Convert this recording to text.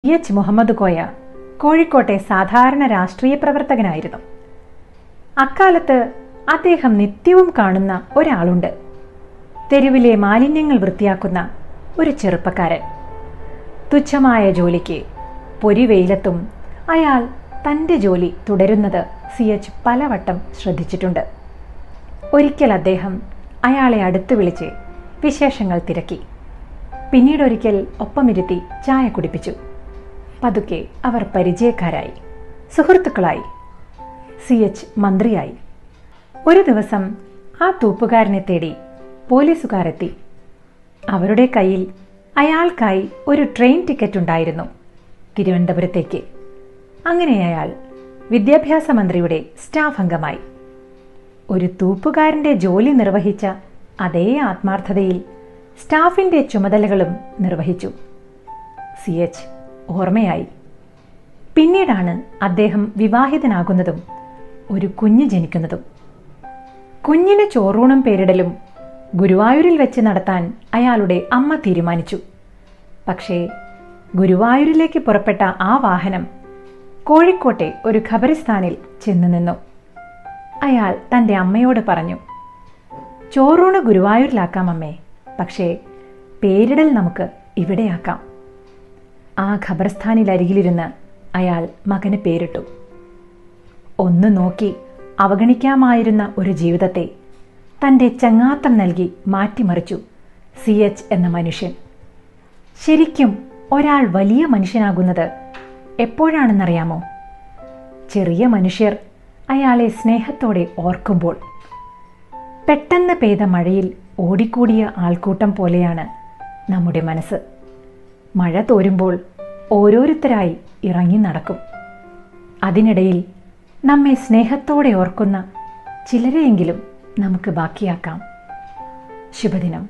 H Muhammad Koya കോഴിക്കോട്ടെ സാധാരണ രാഷ്ട്രീയ പ്രവർത്തകനായിരുന്നു. അക്കാലത്ത് അദ്ദേഹം നിത്യവും കാണുന്ന ഒരാളുണ്ട്. തെരുവിലെ മാലിന്യങ്ങൾ വൃത്തിയാക്കുന്ന ഒരു ചെറുപ്പക്കാരൻ. തുച്ഛമായ ജോലിക്ക് പൊരിവെയിലത്തും അയാൾ തൻ്റെ ജോലി തുടരുന്നത് CH പലവട്ടം ശ്രദ്ധിച്ചിട്ടുണ്ട്. ഒരിക്കൽ അദ്ദേഹം അയാളെ അടുത്ത് വിളിച്ച് വിശേഷങ്ങൾ തിരക്കി. പിന്നീടൊരിക്കൽ ഒപ്പമിരുത്തി ചായ കുടിപ്പിച്ചു. പതുക്കെ അവർ പരിചയക്കാരായി, സുഹൃത്തുക്കളായി. CH മന്ത്രിയായി. ഒരു ദിവസം ആ തൂപ്പുകാരനെ തേടി പോലീസുകാരെത്തി. അവരുടെ കയ്യിൽ അയാൾക്കായി ഒരു ട്രെയിൻ ടിക്കറ്റ് ഉണ്ടായിരുന്നു, തിരുവനന്തപുരത്തേക്ക്. അങ്ങനെ അയാൾ വിദ്യാഭ്യാസ മന്ത്രിയുടെ സ്റ്റാഫ് അംഗമായി. ഒരു തൂപ്പുകാരൻ്റെ ജോലി നിർവഹിച്ച അതേ ആത്മാർത്ഥതയിൽ സ്റ്റാഫിൻ്റെ ചുമതലകളും നിർവഹിച്ചു. CH ഓർമ്മയായി. പിന്നീടാണ് അദ്ദേഹം വിവാഹിതനാകുന്നതും ഒരു കുഞ്ഞ് ജനിക്കുന്നതും. കുഞ്ഞിന് ചോറൂണും പേരിടലും ഗുരുവായൂരിൽ വെച്ച് നടത്താൻ അയാളുടെ അമ്മ തീരുമാനിച്ചു. പക്ഷേ ഗുരുവായൂരിലേക്ക് പുറപ്പെട്ട ആ വാഹനം കോഴിക്കോട്ടെ ഒരു ഖബറിസ്ഥാനിൽ ചെന്നു നിന്നു. അയാൾ തൻ്റെ അമ്മയോട് പറഞ്ഞു, ചോറൂണ് ഗുരുവായൂരിലാക്കാം അമ്മേ, പക്ഷേ പേരിടൽ നമുക്ക് ഇവിടെയാക്കാം. ആ ഖബർസ്ഥാനിലരികിലിരുന്ന് അയാൾ മകന് പേരിട്ടു. ഒന്ന് നോക്കി അവഗണിക്കാമായിരുന്ന ഒരു ജീവിതത്തെ തൻ്റെ ചങ്ങാത്തം നൽകി മാറ്റിമറിച്ചു CH എന്ന മനുഷ്യൻ. ശരിക്കും ഒരാൾ വലിയ മനുഷ്യനാകുന്നത് എപ്പോഴാണെന്നറിയാമോ? ചെറിയ മനുഷ്യർ അയാളെ സ്നേഹത്തോടെ ഓർക്കുമ്പോൾ. പെട്ടെന്ന് പെയ്ത മഴയിൽ ഓടിക്കൂടിയ ആൾക്കൂട്ടം പോലെയാണ് നമ്മുടെ മനസ്സ്. മഴ തോരുമ്പോൾ ഓരോരുത്തരായി ഇറങ്ങി നടക്കും. അതിനിടയിൽ നമ്മെ സ്നേഹത്തോടെ ഓർക്കുന്ന ചിലരെയെങ്കിലും നമുക്ക് ബാക്കിയാക്കാം. ശുഭദിനം.